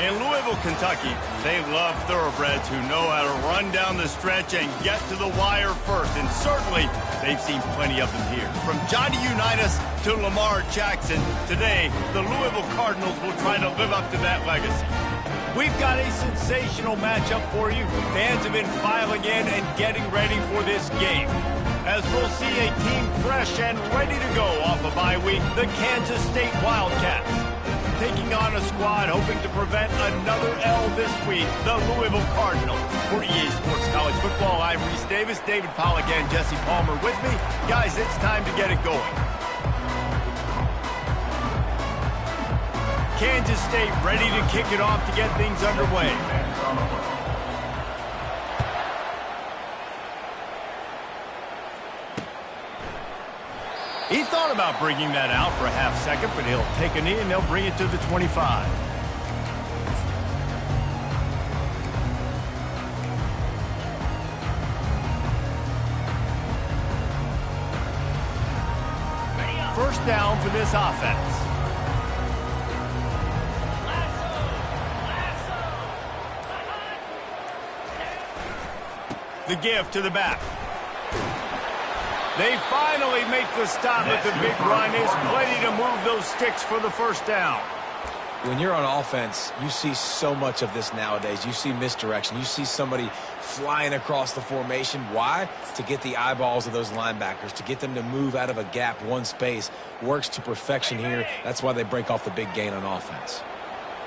In Louisville, Kentucky, they love thoroughbreds who know how to run down the stretch and get to the wire first. And certainly, they've seen plenty of them here. From Johnny Unitas to Lamar Jackson, today, the Louisville Cardinals will try to live up to that legacy. We've got a sensational matchup for you. Fans have been filing in and getting ready for this game, as we'll see a team fresh and ready to go off a bye week, the Kansas State Wildcats. Taking on a squad hoping to prevent another L this week, the Louisville Cardinals. For EA Sports College Football, I'm Reese Davis, David Pollack and Jesse Palmer with me. Guys, it's time to get it going. Kansas State ready to kick it off to get things underway. He thought about bringing that out for a half second, but he'll take a knee and they'll bring it to the 25. First down for this offense. The give to the back. They finally make the stop at the big run. Is plenty to move those sticks for the first down. When you're on offense, you see so much of this nowadays. You see misdirection. You see somebody flying across the formation. Why? To get the eyeballs of those linebackers, to get them to move out of a gap, one space. Works to perfection here. That's why they break off the big gain on offense.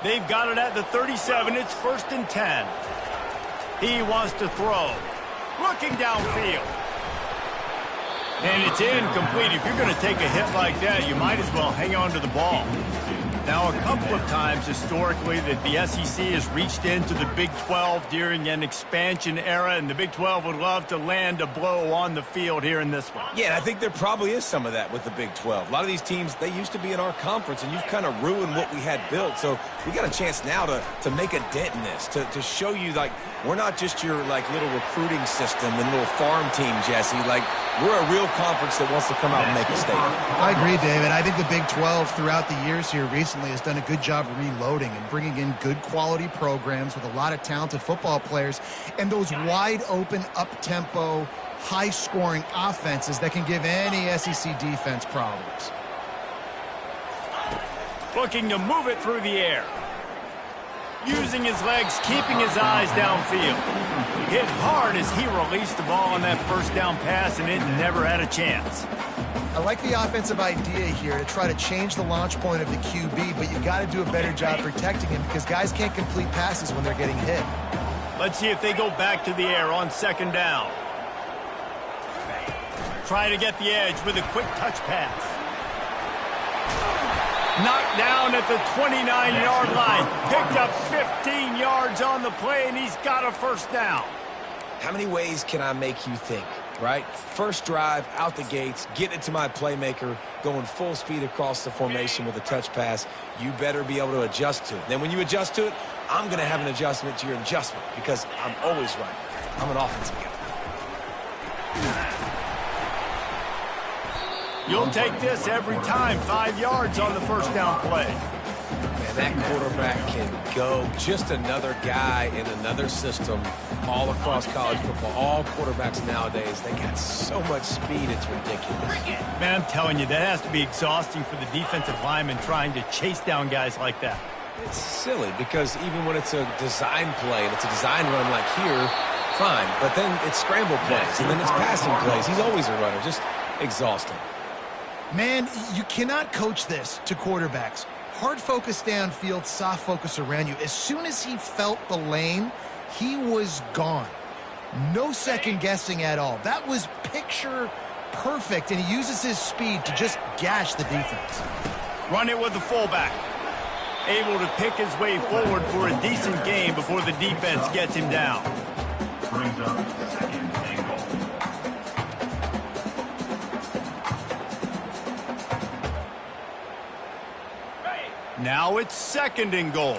They've got it at the 37. It's 1st and 10. He wants to throw. Looking downfield. And it's incomplete. If you're going to take a hit like that, you might as well hang on to the ball. Now, a couple of times historically that the SEC has reached into the Big 12 during an expansion era, and the Big 12 would love to land a blow on the field here in this one. Yeah, I think there probably is some of that with the Big 12. A lot of these teams, they used to be in our conference, and you've kind of ruined what we had built. So we got a chance now to make a dent in this, to show you, like, we're not just your, like, little recruiting system and little farm team, Jesse. Like, we're a real conference that wants to come out and make a statement. I agree, David. I think the Big 12 throughout the years here recently has done a good job reloading and bringing in good quality programs with a lot of talented football players and those wide open, up-tempo, high-scoring offenses that can give any SEC defense problems. Looking to move it through the air. Using his legs, keeping his eyes downfield. Hit hard as he released the ball on that first down pass, and it never had a chance. I like the offensive idea here to try to change the launch point of the QB, but you got to do a better job protecting him because guys can't complete passes when they're getting hit. Let's see if they go back to the air on 2nd down. Try to get the edge with a quick touch pass. Knocked down at the 29-yard line. Picked up 15 yards on the play, and he's got a first down. How many ways can I make you think, right? First drive, out the gates, get it to my playmaker, going full speed across the formation with a touch pass. You better be able to adjust to it. Then when you adjust to it, I'm going to have an adjustment to your adjustment because I'm always right. I'm an offensive guy. You'll take this every time. 5 yards on the first down play. Man, that quarterback can go. Just another guy in another system all across college football. All quarterbacks nowadays, they got so much speed, it's ridiculous. Man, I'm telling you, that has to be exhausting for the defensive lineman trying to chase down guys like that. It's silly because even when it's a design play and it's a design run like here, fine. But then it's scramble plays and then it's passing plays. He's always a runner. Just exhausting. Man, you cannot coach this to quarterbacks. Hard focus downfield, soft focus around you. As soon as he felt the lane, he was gone. No second guessing at all. That was picture perfect, and he uses his speed to just gash the defense. Run it with the fullback. Able to pick his way forward for a decent gain before the defense gets him down. Brings up 2nd and goal. Now it's 2nd and goal.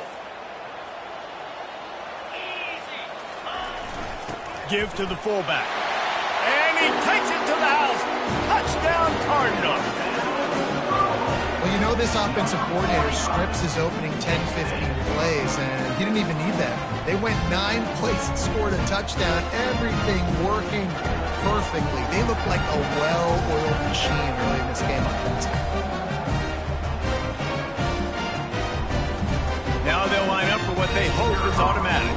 Give to the fullback. And he takes it to the house. Touchdown, Cardinals. Well, you know this offensive coordinator scripts his opening 10, 15 plays, and he didn't even need that. They went 9 plays and scored a touchdown, everything working perfectly. They look like a well-oiled machine early in this game offensively. Now they'll line up for what they hope is automatic.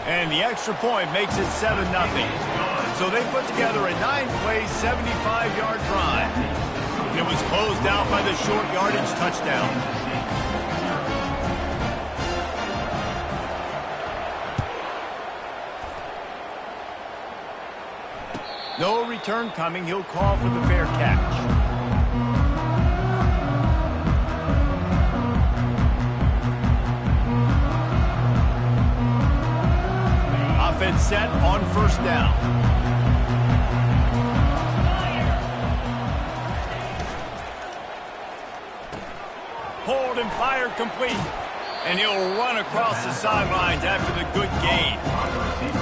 And the extra point makes it 7-0. So they put together a 9-play, 75-yard drive. And it was closed out by the short yardage touchdown. No return coming. He'll call for the fair catch. Offense set on first down. Hold and fire complete. And he'll run across the sidelines after the good gain.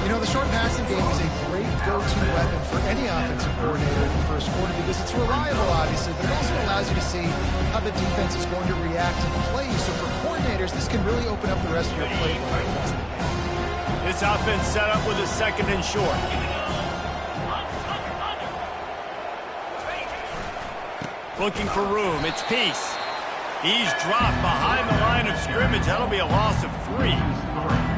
You know, the short passing game is a great go-to weapon for any offensive coordinator in the first quarter because it's reliable, obviously, but it also allows you to see how the defense is going to react to the plays. So for coordinators, this can really open up the rest of your playbook. This offense set up with a 2nd and short. Looking for room. It's Peace. He's dropped behind the line of scrimmage. That'll be a loss of 3.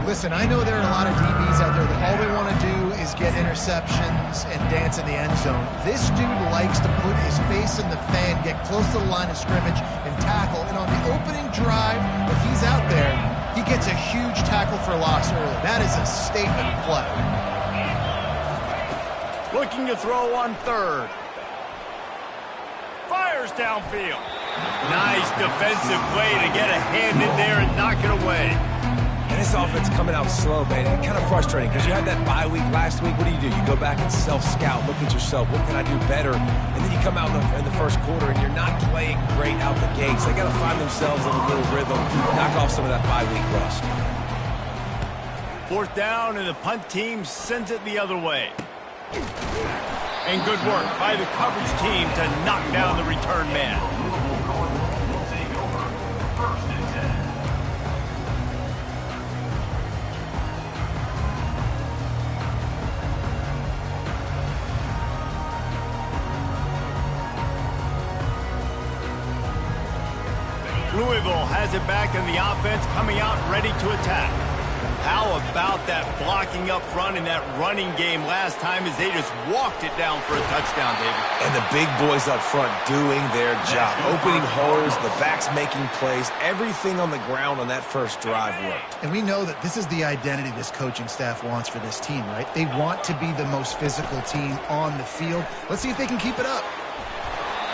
Listen, I know there are a lot of DBs out there that all they want to do is get interceptions and dance in the end zone. This dude likes to put his face in the fan, get close to the line of scrimmage, and tackle. And on the opening drive that he's out there, he gets a huge tackle for loss early. That is a statement play. Looking to throw on 3rd. Fires downfield. Nice defensive play to get a hand in there and knock it away. And this offense coming out slow, man. It's kind of frustrating because you had that bye week last week. What do? You go back and self-scout, look at yourself. What can I do better? And then you come out in the first quarter and you're not playing great out the gates. They got to find themselves in a little rhythm, knock off some of that bye week rust. 4th down, and the punt team sends it the other way. And good work by the coverage team to knock down the return man. Louisville has it back in the offense, coming out ready to attack. How about that blocking up front in that running game last time as they just walked it down for a touchdown, David? And the big boys up front doing their job. Opening holes, the backs making plays. Everything on the ground on that first drive worked. And we know that this is the identity this coaching staff wants for this team, right? They want to be the most physical team on the field. Let's see if they can keep it up.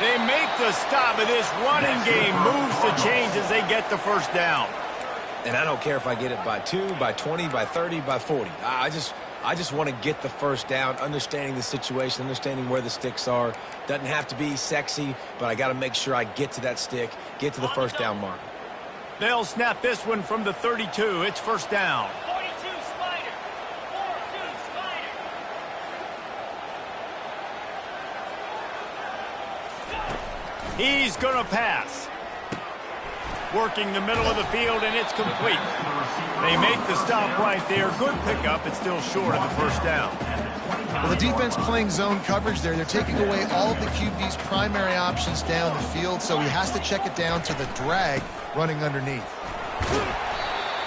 They make the stop, but this running game moves the chains as they get the first down. And I don't care if I get it by 2, by 20, by 30, by 40. I just want to get the first down, understanding the situation, understanding where the sticks are. Doesn't have to be sexy, but I got to make sure I get to that stick, get to the first down mark. They'll snap this one from the 32. It's first down. 42 Spider. 42 Spider. He's going to pass. Working the middle of the field, and it's complete. They make the stop right there. Good pickup. It's still short of the first down. Well, the defense playing zone coverage there. They're taking away all of the QB's primary options down the field, so he has to check it down to the drag running underneath.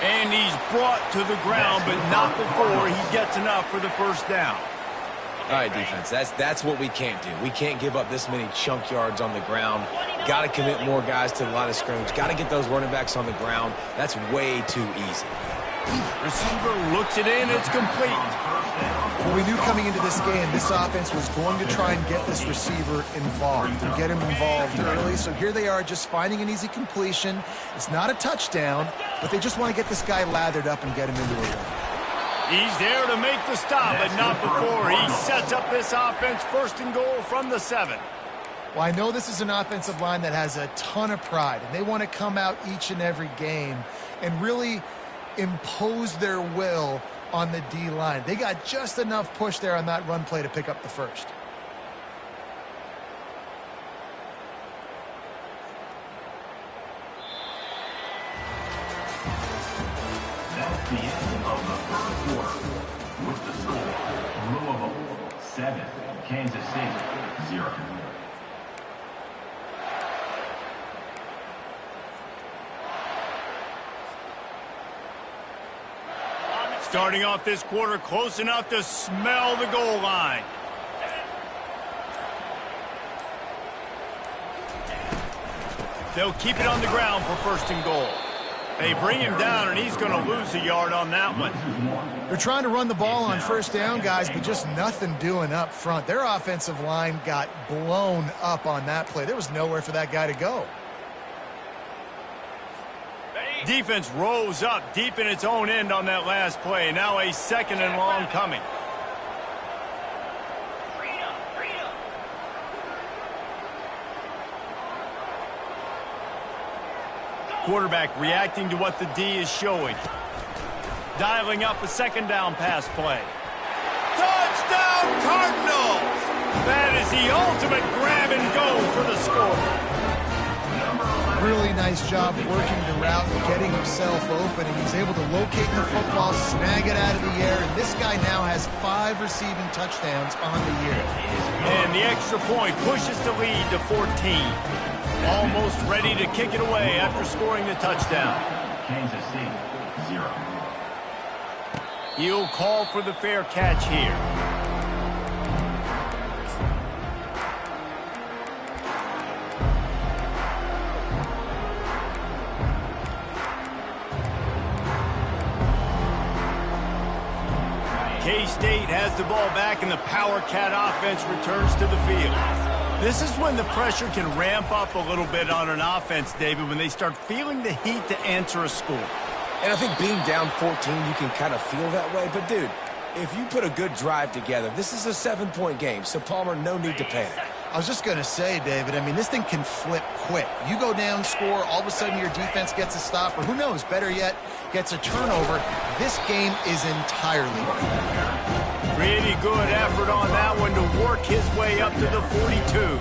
And he's brought to the ground, but not before he gets enough for the first down. All right, defense, that's what we can't do. We can't give up this many chunk yards on the ground. Got to commit more guys to the line of scrimmage. Got to get those running backs on the ground. That's way too easy. Receiver looks it in. It's complete. Well, we knew coming into this game, this offense was going to try and get this receiver involved and get him involved early. So here they are just finding an easy completion. It's not a touchdown, but they just want to get this guy lathered up and get him into a run. He's there to make the stop, but not before. He sets up this offense first and goal from the 7. Well, I know this is an offensive line that has a ton of pride, and they want to come out each and every game and really impose their will on the D-line. They got just enough push there on that run play to pick up the first. the end of the first quarter. With the score, Louisville 7, Kansas City 0. Starting off this quarter close enough to smell the goal line. They'll keep it on the ground for first and goal. They bring him down, and he's going to lose a yard on that one. They're trying to run the ball on first down, guys, but just nothing doing up front. Their offensive line got blown up on that play. There was nowhere for that guy to go. Defense rose up deep in its own end on that last play. Now a second and long coming. Quarterback reacting to what the D is showing. Dialing up a second down pass play. Touchdown Cardinals! That is the ultimate grab and go for the score. Really nice job working the route and getting himself open, and he's able to locate the football, snag it out of the air, and this guy now has 5 receiving touchdowns on the year. And the extra point pushes the lead to 14. Almost ready to kick it away after scoring the touchdown. Kansas City 0. He'll call for the fair catch here. K-State has the ball back, and the Power Cat offense returns to the field. This is when the pressure can ramp up a little bit on an offense, David, when they start feeling the heat to answer a score. And I think being down 14, you can kind of feel that way. But, dude, if you put a good drive together, this is a 7-point game. So, Palmer, no need to panic. I was just going to say, David, I mean, this thing can flip quick. You go down, score, all of a sudden your defense gets a stop, or who knows, better yet, gets a turnover. This game is entirely different. Pretty good effort on that one to work his way up to the 42.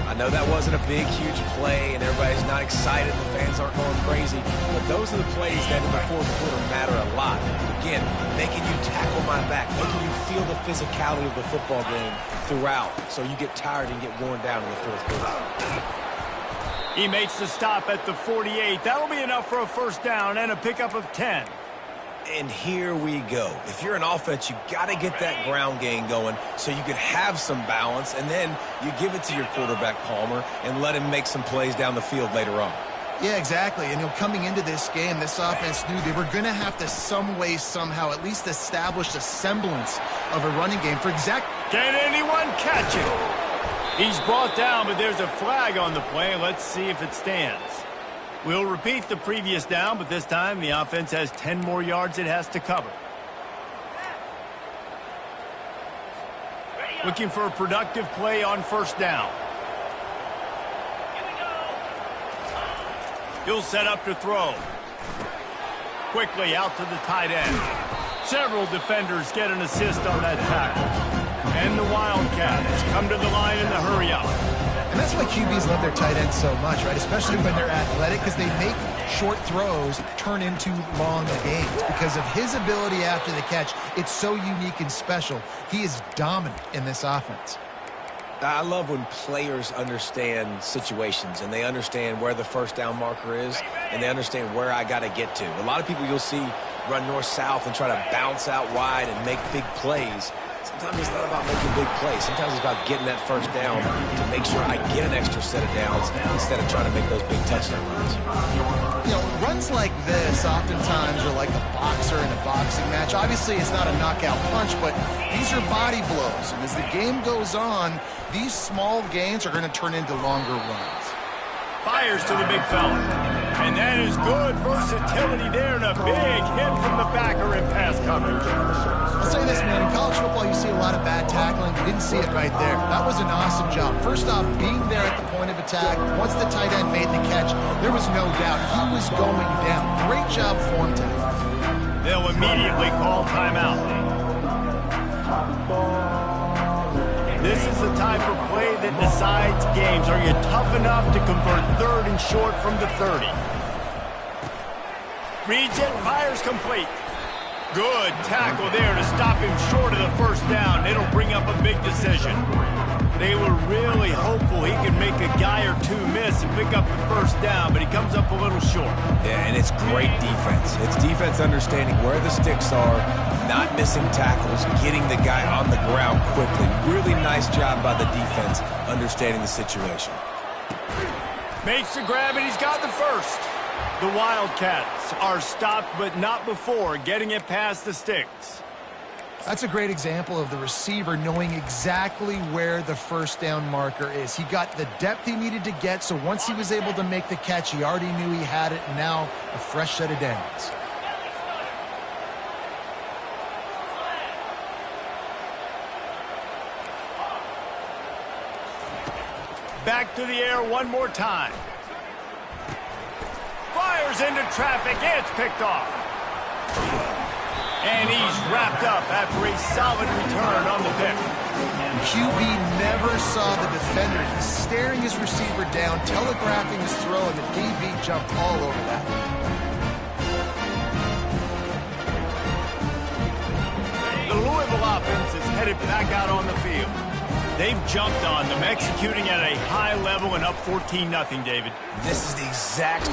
I know that wasn't a big, huge play, and everybody's not excited. The fans aren't going crazy. But those are the plays that in the fourth quarter matter a lot. Again, making you tackle my back, making you feel the physicality of the football game throughout, so you get tired and get worn down in the fourth quarter. He makes the stop at the 48. That'll be enough for a first down and a pickup of 10. And here we go. If you're an offense, you got to get that ground game going so you can have some balance, and then you give it to your quarterback, Palmer, and let him make some plays down the field later on. Yeah, exactly. And coming into this game, this offense knew they were going to have to some way, somehow, at least establish a semblance of a running game for exact. Can anyone catch it? He's brought down, but there's a flag on the play. Let's see if it stands. We'll repeat the previous down, but this time the offense has 10 more yards it has to cover. Looking for a productive play on first down. He'll set up to throw. Quickly out to the tight end. Several defenders get an assist on that tackle. And the Wildcats come to the line in the hurry-up. And that's why QBs love their tight ends so much, right? Especially when they're athletic, because they make short throws turn into long gains. Because of his ability after the catch, it's so unique and special. He is dominant in this offense. I love when players understand situations and they understand where the first down marker is and they understand where I got to get to. A lot of people you'll see run north-south and try to bounce out wide and make big plays. Sometimes it's not about making big plays. Sometimes it's about getting that first down to make sure I get an extra set of downs instead of trying to make those big touchdown runs. You know, runs like this oftentimes are like a boxer in a boxing match. Obviously, it's not a knockout punch, but these are body blows. And as the game goes on, these small gains are going to turn into longer runs. Fires to the big fella. And that is good versatility there and a big hit from the backer in pass coverage. I'll say this, man. In college football, you see a lot of bad tackling. We didn't see it right there. That was an awesome job. First off, being there at the point of attack. Once the tight end made the catch, there was no doubt he was going down. Great job for him today. They'll immediately call timeout. This is the type of play that decides games. Are you tough enough to convert third and short from the 30? Reads it, fires complete. Good tackle there to stop him short of the first down. It'll bring up a big decision. They were really hopeful he could make a guy or two miss and pick up the first down, but he comes up a little short. Yeah, and it's great defense. It's defense understanding where the sticks are, not missing tackles, getting the guy on the ground quickly. Really nice job by the defense understanding the situation. Makes the grab, and he's got the first. The Wildcats are stopped, but not before getting it past the sticks. That's a great example of the receiver knowing exactly where the first down marker is. He got the depth he needed to get, so once he was able to make the catch, he already knew he had it, and now a fresh set of downs. Back to the air one more time. Fires into traffic. It's picked off. And he's wrapped up after a solid return on the pick. QB never saw the defender. He's staring his receiver down, telegraphing his throw, and the DB jumped all over that. The Louisville offense is headed back out on the field. They've jumped on them, executing at a high level and up 14-0, David. This is the exact...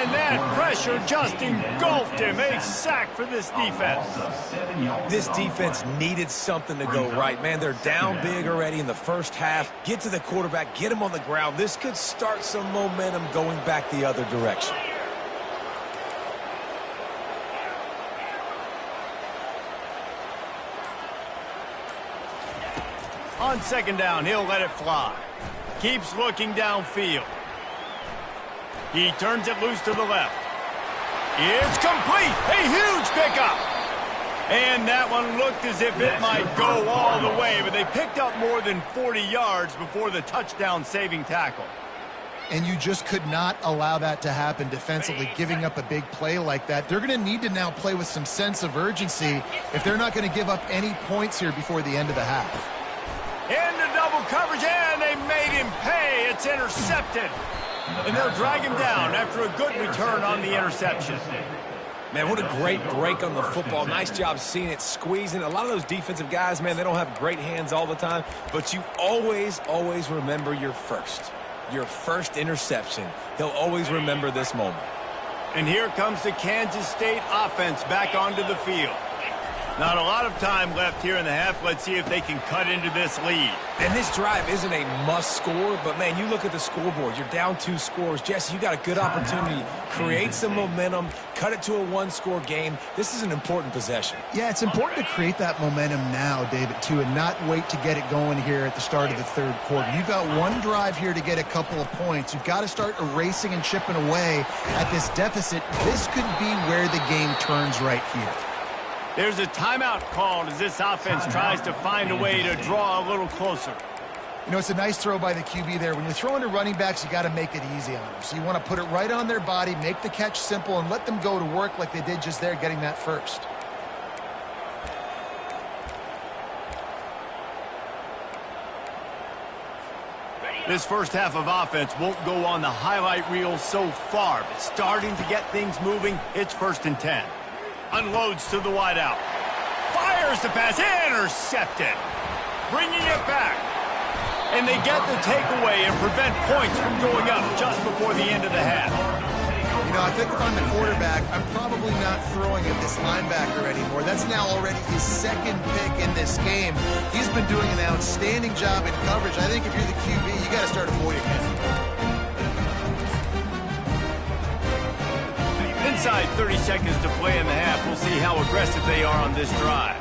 And that pressure just engulfed him. A sack for this defense. This defense needed something to go right. Man, they're down big already in the first half. Get to the quarterback, get him on the ground. This could start some momentum going back the other direction. On second down, he'll let it fly. Keeps looking downfield. He turns it loose to the left. It's complete. A huge pickup. And that one looked as if it might go all the way, but they picked up more than 40 yards before the touchdown-saving tackle. And you just could not allow that to happen defensively, giving up a big play like that. They're going to need to now play with some sense of urgency if they're not going to give up any points here before the end of the half. Into double coverage, and they made him pay. It's intercepted. And they'll drag him down after a good return on the interception. Man, what a great break on the football. Nice job seeing it, squeezing. A lot of those defensive guys, man, they don't have great hands all the time, but you always, always remember your first interception. They'll always remember this moment. And here comes the Kansas State offense back onto the field. Not a lot of time left here in the half. Let's see if they can cut into this lead. And this drive isn't a must score, but, man, you look at the scoreboard. You're down 2 scores. Jesse, you got a good opportunity. Create some momentum. Cut it to a 1-score game. This is an important possession. Yeah, it's important to create that momentum now, David, too, and not wait to get it going here at the start of the third quarter. You've got one drive here to get a couple of points. You've got to start erasing and chipping away at this deficit. This could be where the game turns right here. There's a timeout called as this offense tries to find a way to draw a little closer. You know, it's a nice throw by the QB there. When you're throwing to running backs, you got to make it easy on them. So you want to put it right on their body, make the catch simple, and let them go to work like they did just there, getting that first. This first half of offense won't go on the highlight reel so far, but starting to get things moving. It's 1st and 10. Unloads to the wideout. Fires the pass. Intercepted. Bringing it back. And they get the takeaway and prevent points from going up just before the end of the half. You know, I think if I'm the quarterback, I'm probably not throwing at this linebacker anymore. That's now already his 2nd pick in this game. He's been doing an outstanding job in coverage. I think if you're the QB, you got to start avoiding him. Inside 30 seconds to play in the half. We'll see how aggressive they are on this drive.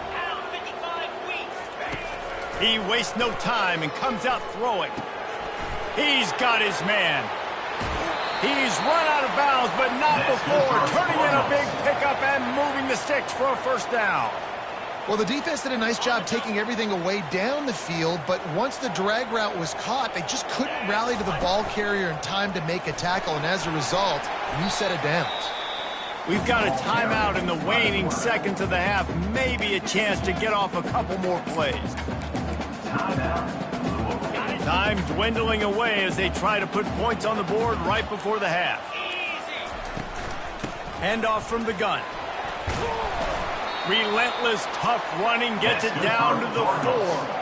He wastes no time and comes out throwing. He's got his man. He's run out of bounds, but not before turning in a big pickup and moving the sticks for a first down. Well, the defense did a nice job taking everything away down the field, but once the drag route was caught, they just couldn't rally to the ball carrier in time to make a tackle, and as a result, new set of downs. We've got a timeout in the waning seconds of the half, maybe a chance to get off a couple more plays. Time dwindling away as they try to put points on the board right before the half. Handoff from the gun. Relentless, tough running gets it down to the 4.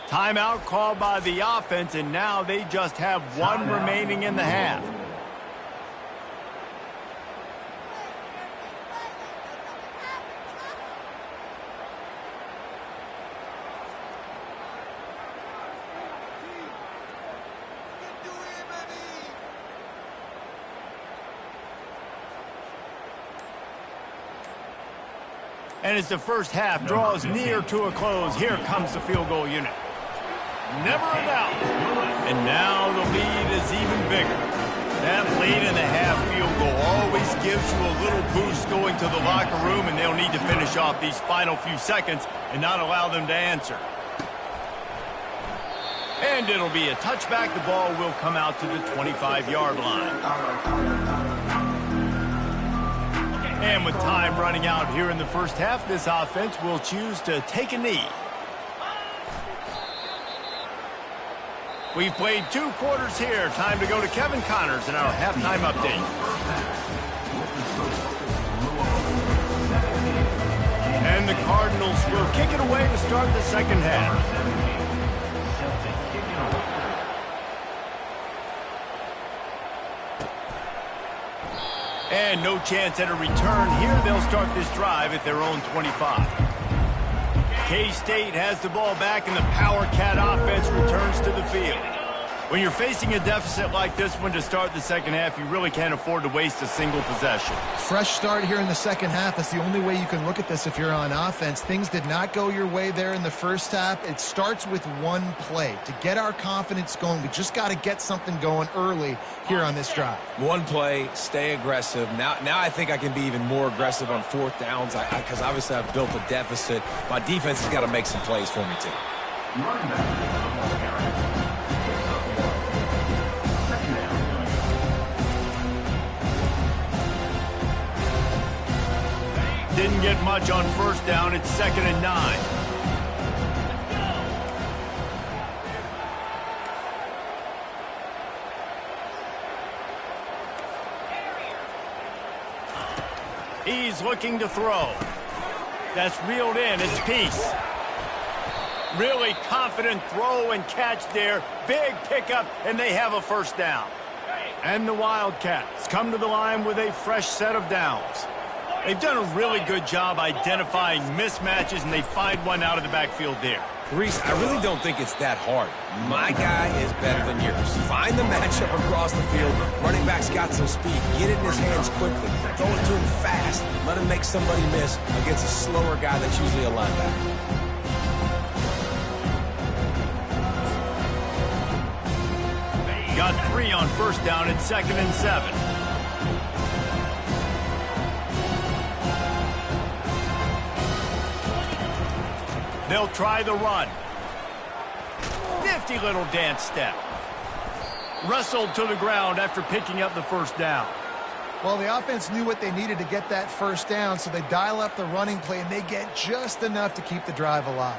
Timeout called by the offense, and now they just have one remaining in the half. And as the first half draws near to a close, here comes the field goal unit. Never a doubt. And now the lead is even bigger. That late in the half field goal always gives you a little boost going to the locker room, and they'll need to finish off these final few seconds and not allow them to answer. And it'll be a touchback. The ball will come out to the 25-yard line. And with time running out here in the first half, this offense will choose to take a knee. We've played 2 quarters here. Time to go to Kevin Connors in our halftime update. And the Cardinals will kick it away to start the second half. And no chance at a return here. They'll start this drive at their own 25. K-State has the ball back, and the Power Cat offense returns to the field. When you're facing a deficit like this one to start the second half, you really can't afford to waste a single possession. Fresh start here in the second half. That's the only way you can look at this if you're on offense. Things did not go your way there in the first half. It starts with one play. To get our confidence going, we just got to get something going early here on this drive. One play, stay aggressive. Now I think I can be even more aggressive on 4th downs because obviously I've built a deficit. My defense has got to make some plays for me too. Didn't get much on 1st down. It's 2nd and 9. He's looking to throw. That's reeled in. It's Peace. Really confident throw and catch there. Big pickup, and they have a 1st down. And the Wildcats come to the line with a fresh set of downs. They've done a really good job identifying mismatches, and they find one out of the backfield there. Reese, I really don't think it's that hard. My guy is better than yours. Find the matchup across the field. Running back's got some speed. Get it in his hands quickly. Throw it to him fast. Let him make somebody miss against a slower guy that's usually a linebacker. Got 3 on 1st down. It's 2nd and 7. They'll try the run. Nifty little dance step. Wrestled to the ground after picking up the 1st down. Well, the offense knew what they needed to get that 1st down, so they dial up the running play, and they get just enough to keep the drive alive.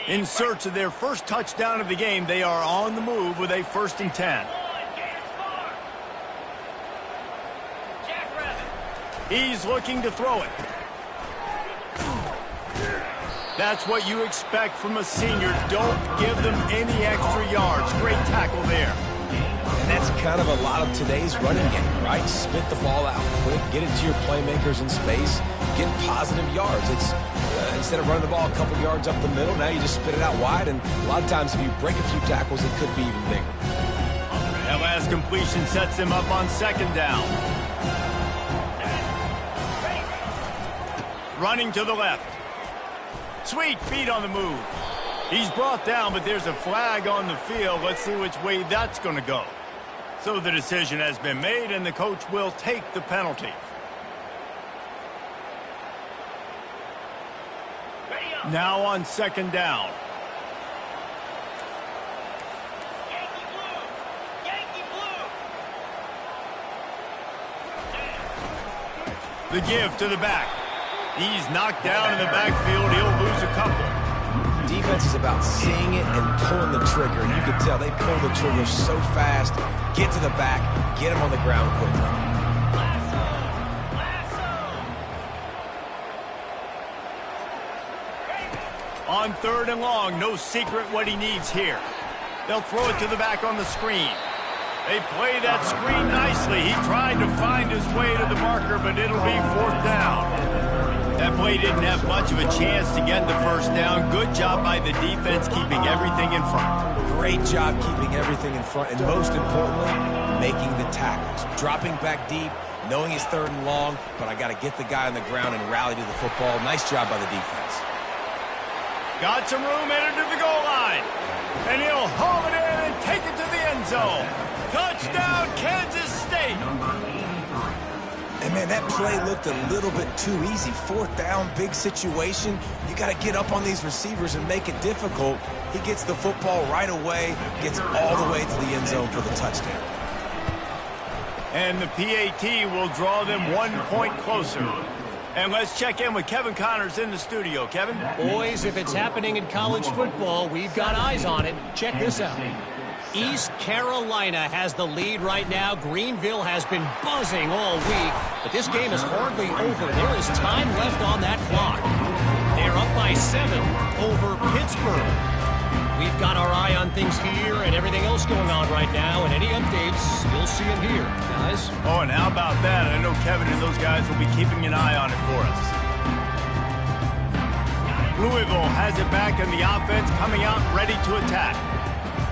In search of their first touchdown of the game, they are on the move with a 1st and 10. He's looking to throw it. That's what you expect from a senior. Don't give them any extra yards. Great tackle there. And that's kind of a lot of today's running game, right? Spit the ball out quick, get it to your playmakers in space, get positive yards. It's instead of running the ball a couple yards up the middle, now you just spit it out wide, and a lot of times if you break a few tackles, it could be even bigger. That last completion sets them up on 2nd down. Running to the left. Sweet feet on the move. He's brought down, but there's a flag on the field. Let's see which way that's going to go. So the decision has been made, and the coach will take the penalty. Now on 2nd down. The give to the back. He's knocked down in the backfield. He'll lose a couple. Defense is about seeing it and pulling the trigger. And you can tell they pull the trigger so fast. Get to the back. Get him on the ground quickly. On 3rd and long, no secret what he needs here. They'll throw it to the back on the screen. They play that screen nicely. He tried to find his way to the marker, but it'll be 4th down. That play didn't have much of a chance to get the 1st down. Good job by the defense keeping everything in front. Great job keeping everything in front, and most importantly, making the tackles. Dropping back deep, knowing it's 3rd and long, but I got to get the guy on the ground and rally to the football. Nice job by the defense. Got some room headed to the goal line. And he'll haul it in and take it to the end zone. Touchdown, Kansas State. And, man, that play looked a little bit too easy. 4th down, big situation. You got to get up on these receivers and make it difficult. He gets the football right away, gets all the way to the end zone for the touchdown. And the PAT will draw them 1 point closer. And let's check in with Kevin Connors in the studio. Kevin? Boys, if it's happening in college football, we've got eyes on it. Check this out. East Carolina has the lead right now. Greenville has been buzzing all week, but this game is hardly over. There is time left on that clock. They're up by 7 over Pittsburgh. We've got our eye on things here and everything else going on right now, and any updates, you'll see them here, guys. Oh, and how about that? I know Kevin and those guys will be keeping an eye on it for us. Louisville has it back, and the offense coming out ready to attack.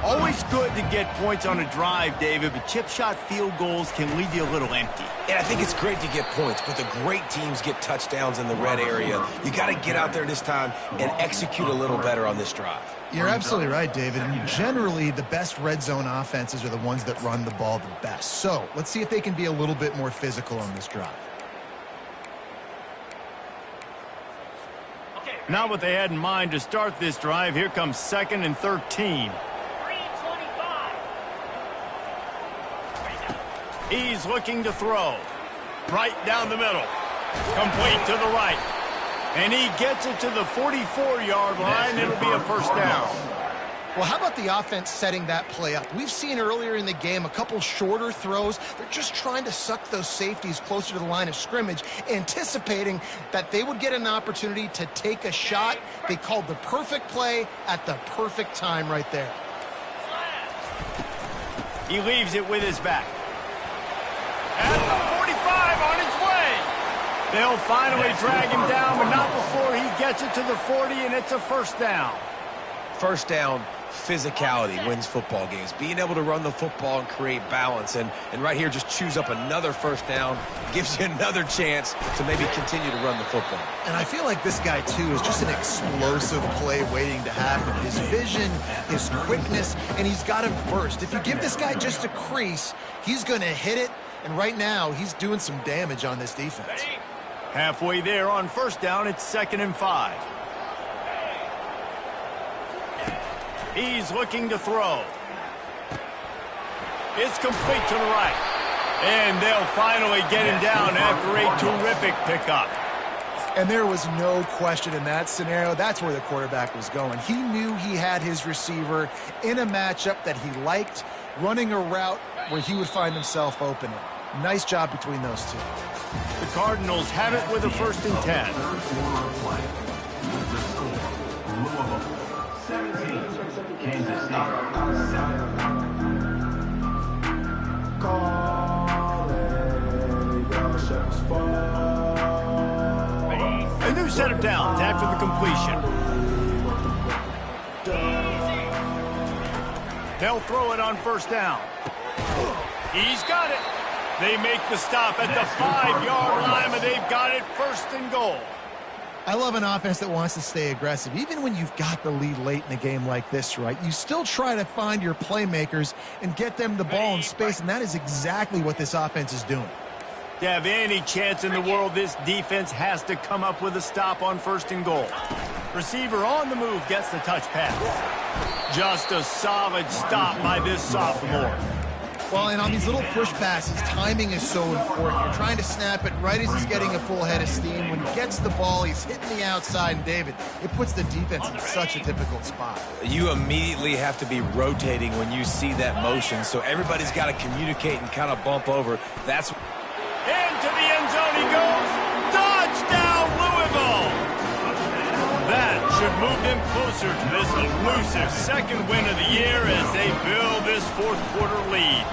Always good to get points on a drive, David, but chip shot field goals can leave you a little empty. And I think it's great to get points, but the great teams get touchdowns in the red area. You got to get out there this time and execute a little better on this drive. You're absolutely right, David. And generally, the best red zone offenses are the ones that run the ball the best. So let's see if they can be a little bit more physical on this drive. Not what they had in mind to start this drive. Here comes 2nd and 13. He's looking to throw. Right down the middle. Complete to the right. And he gets it to the 44-yard line. It'll be a 1st down. Well, how about the offense setting that play up? We've seen earlier in the game a couple shorter throws. They're just trying to suck those safeties closer to the line of scrimmage, anticipating that they would get an opportunity to take a shot. They called the perfect play at the perfect time right there. He leaves it with his back. At the 45 on his way. They'll finally drag him down, but not before he gets it to the 40, and it's a 1st down. 1st down, physicality wins football games. Being able to run the football and create balance. And right here, just choose up another 1st down. Gives you another chance to maybe continue to run the football. And I feel like this guy, too, is just an explosive play waiting to happen. His vision, his quickness, and he's got him first. If you give this guy just a crease, he's going to hit it. And right now, he's doing some damage on this defense. Halfway there on 1st down, it's 2nd and 5. He's looking to throw. It's complete to the right. And they'll finally get him down after a terrific pickup. And there was no question in that scenario. That's where the quarterback was going. He knew he had his receiver in a matchup that he liked, running a route where he would find himself open. Nice job between those two. The Cardinals have it with a 1st and 10. The score, Louisville 17, Kansas State 7. A new set of downs after the completion. They'll throw it on 1st down. He's got it. They make the stop at the 5-yard line, but they've got it 1st and goal. I love an offense that wants to stay aggressive. Even when you've got the lead late in a game like this, right, you still try to find your playmakers and get them the ball in space, and that is exactly what this offense is doing. To have any chance in the world, this defense has to come up with a stop on 1st and goal. Receiver on the move gets the touch pass. Just a solid stop by this sophomore. Well, and on these little push passes, timing is so important. You're trying to snap it right as he's getting a full head of steam. When he gets the ball, he's hitting the outside, and David, it puts the defense in such a difficult spot. You immediately have to be rotating when you see that motion, so everybody's got to communicate and kind of bump over. That's into the end zone he goes. Touchdown, Louisville! That should move them closer to this elusive second win of the year as they build this fourth quarter lead.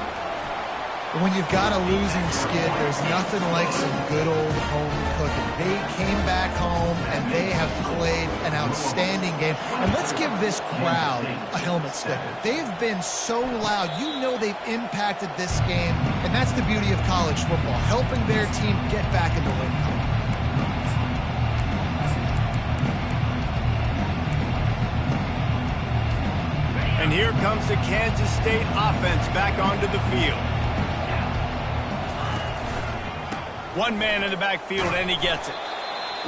When you've got a losing skid, there's nothing like some good old home cooking. They came back home, and they have played an outstanding game. And let's give this crowd a helmet sticker. They've been so loud. You know they've impacted this game, and that's the beauty of college football, helping their team get back in the win column. And here comes the Kansas State offense back onto the field. One man in the backfield, and he gets it.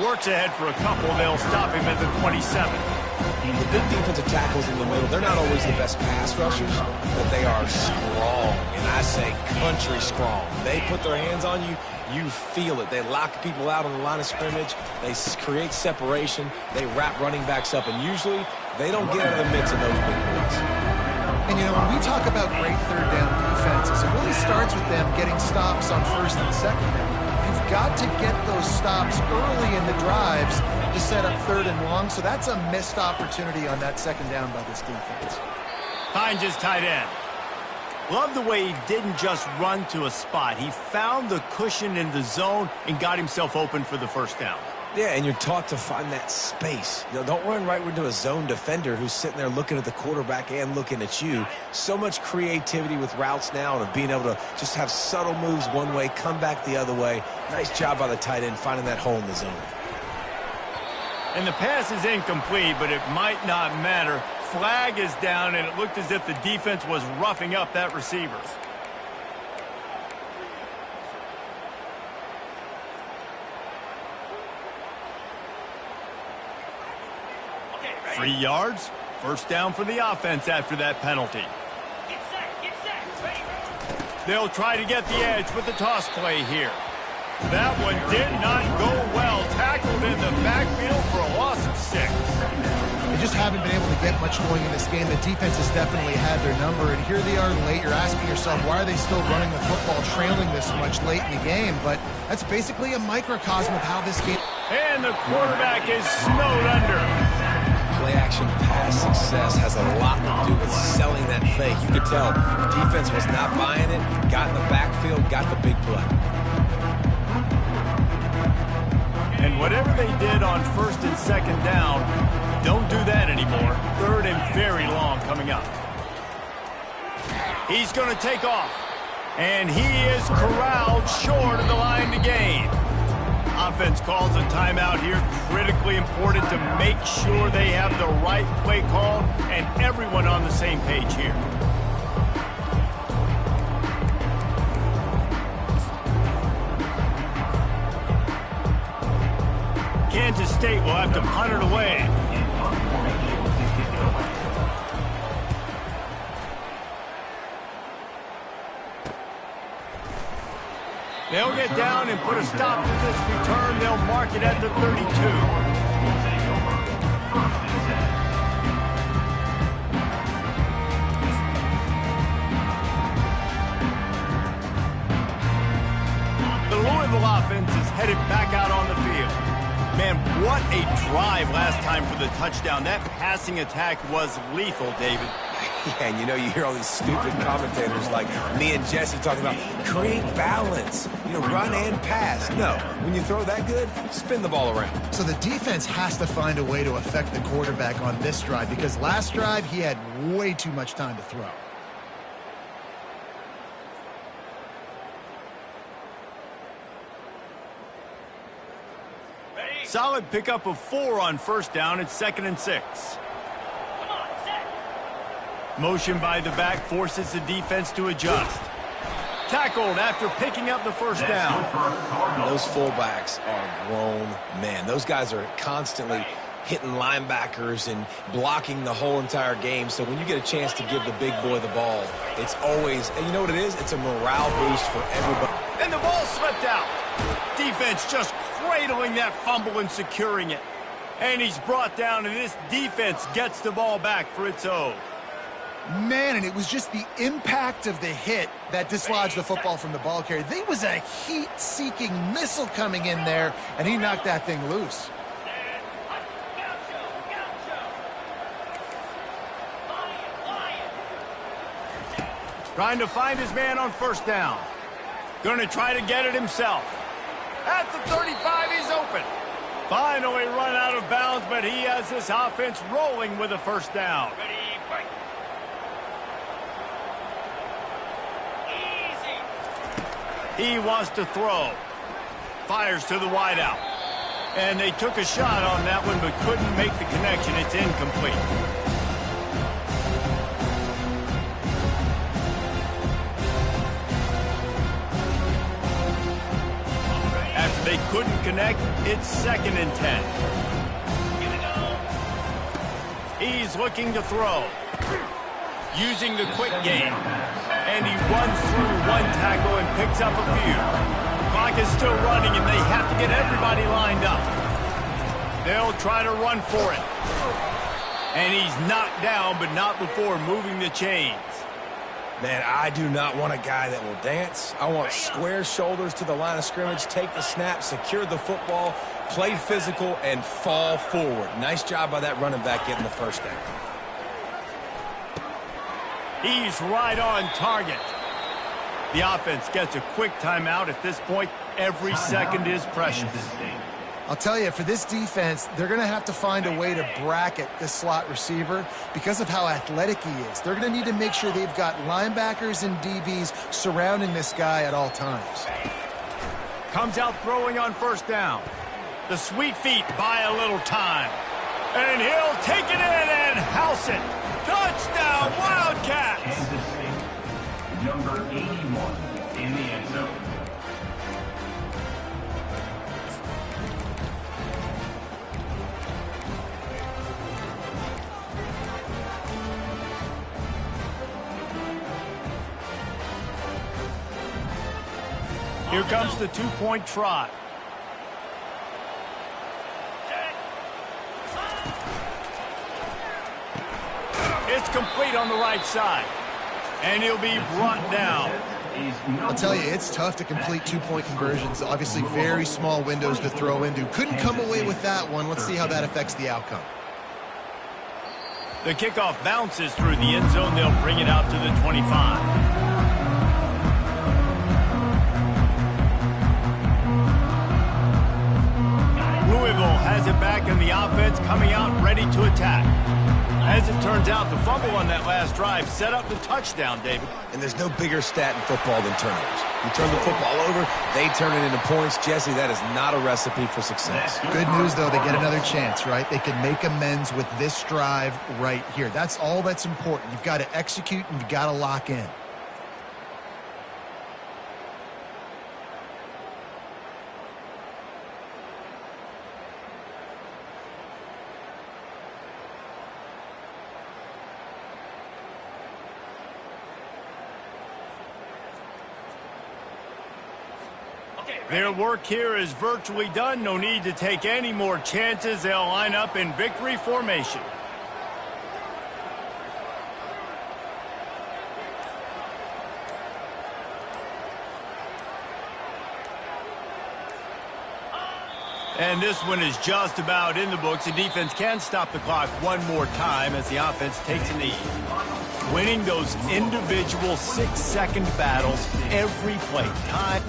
Works ahead for a couple. They'll stop him at the 27. the big defensive tackles in the middle. They're not always the best pass rushers, but they are strong, and I say country strong. They put their hands on you, you feel it. They lock people out on the line of scrimmage. They create separation. They wrap running backs up, and usually they don't get into the midst of those big boys. And, you know, when we talk about great third down defenses, it really starts with them getting stops on first and second down. You've got to get those stops early in the drives to set up third and long, so that's a missed opportunity on that second down by this defense. Finds his tight end. Love the way he didn't just run to a spot. He found the cushion in the zone and got himself open for the first down. Yeah, and you're taught to find that space. You know, don't run right into a zone defender who's sitting there looking at the quarterback and looking at you. So much creativity with routes now and of being able to just have subtle moves one way, come back the other way. Nice job by the tight end finding that hole in the zone. And the pass is incomplete, but it might not matter. Flag is down, and it looked as if the defense was roughing up that receiver. Okay, 3 yards. First down for the offense after that penalty. Get set, ready. They'll try to get the edge with the toss play here. That one did not go well. Tackled in the backfield for a loss of 6. They just haven't been able to get much going in this game. The defense has definitely had their number, and here they are late. You're asking yourself, why are they still running the football, trailing this much late in the game? But that's basically a microcosm of how this game... And the quarterback is snowed under. Play-action pass success has a lot to do with selling that fake. You could tell the defense was not buying it, got in the backfield, got the big play. And whatever they did on first and second down, don't do that anymore. Third and very long coming up. He's going to take off. And he is corralled short of the line to gain. Offense calls a timeout here. Critically important to make sure they have the right play call and everyone on the same page here. Kansas State will have to punt it away. They'll get down and put a stop to this return. They'll mark it at the 32. The Louisville offense is headed back out on the field. Man, what a drive last time for the touchdown. That passing attack was lethal, David. Yeah, and you know, you hear all these stupid commentators like me and Jesse talking about create balance, you know, run and pass. No, when you throw that good, spin the ball around. So the defense has to find a way to affect the quarterback on this drive, because last drive he had way too much time to throw. Solid pickup of 4 on first down. It's 2nd and 6. Come on, set. Motion by the back forces the defense to adjust. Tackled after picking up the first down. Those fullbacks are grown men. Those guys are constantly hitting linebackers and blocking the whole entire game. So when you get a chance to give the big boy the ball, it's always, and you know what it is? It's a morale boost for everybody. And the ball slipped out. Defense just cradling that fumble and securing it. And he's brought down, and this defense gets the ball back for its own. Man, and it was just the impact of the hit that dislodged the football from the ball carrier. There was a heat-seeking missile coming in there, and he knocked that thing loose. Trying to find his man on first down. Going to try to get it himself. At the 35, he's open. Finally run out of bounds, but he has this offense rolling with a first down. Ready, break. Easy. He wants to throw. Fires to the wideout. And they took a shot on that one, but couldn't make the connection. It's incomplete. After they couldn't connect, it's 2nd and 10. Here we go. He's looking to throw. Using the quick game. And he runs through one tackle and picks up a few. Clock is still running, and they have to get everybody lined up. They'll try to run for it. And he's knocked down, but not before moving the chains. Man, I do not want a guy that will dance. I want square shoulders to the line of scrimmage, take the snap, secure the football, play physical, and fall forward. Nice job by that running back getting the first down. He's right on target. The offense gets a quick timeout. At this point, every second is precious. I'll tell you, for this defense, they're going to have to find a way to bracket this slot receiver because of how athletic he is. They're going to need to make sure they've got linebackers and DBs surrounding this guy at all times. Comes out throwing on first down. The sweet feet buy a little time. And he'll take it in and house it. Touchdown, Wildcats! Kansas City, number 81 in the end zone. Here comes the two-point try. It's complete on the right side. And he'll be brought down. I'll tell you, it's tough to complete two-point conversions. Obviously, very small windows to throw into. Couldn't come away with that one. Let's see how that affects the outcome. The kickoff bounces through the end zone. They'll bring it out to the 25. Louisville has it back, and the offense coming out ready to attack. As it turns out, the fumble on that last drive set up the touchdown, David. And there's no bigger stat in football than turnovers. You turn the football over, they turn it into points. Jesse, that is not a recipe for success. Good news, though, they get another chance, right? They can make amends with this drive right here. That's all that's important. You've got to execute, and you've got to lock in. Their work here is virtually done. No need to take any more chances. They'll line up in victory formation. And this one is just about in the books. The defense can stop the clock one more time as the offense takes a knee. Winning those individual 6-second battles every play. Time.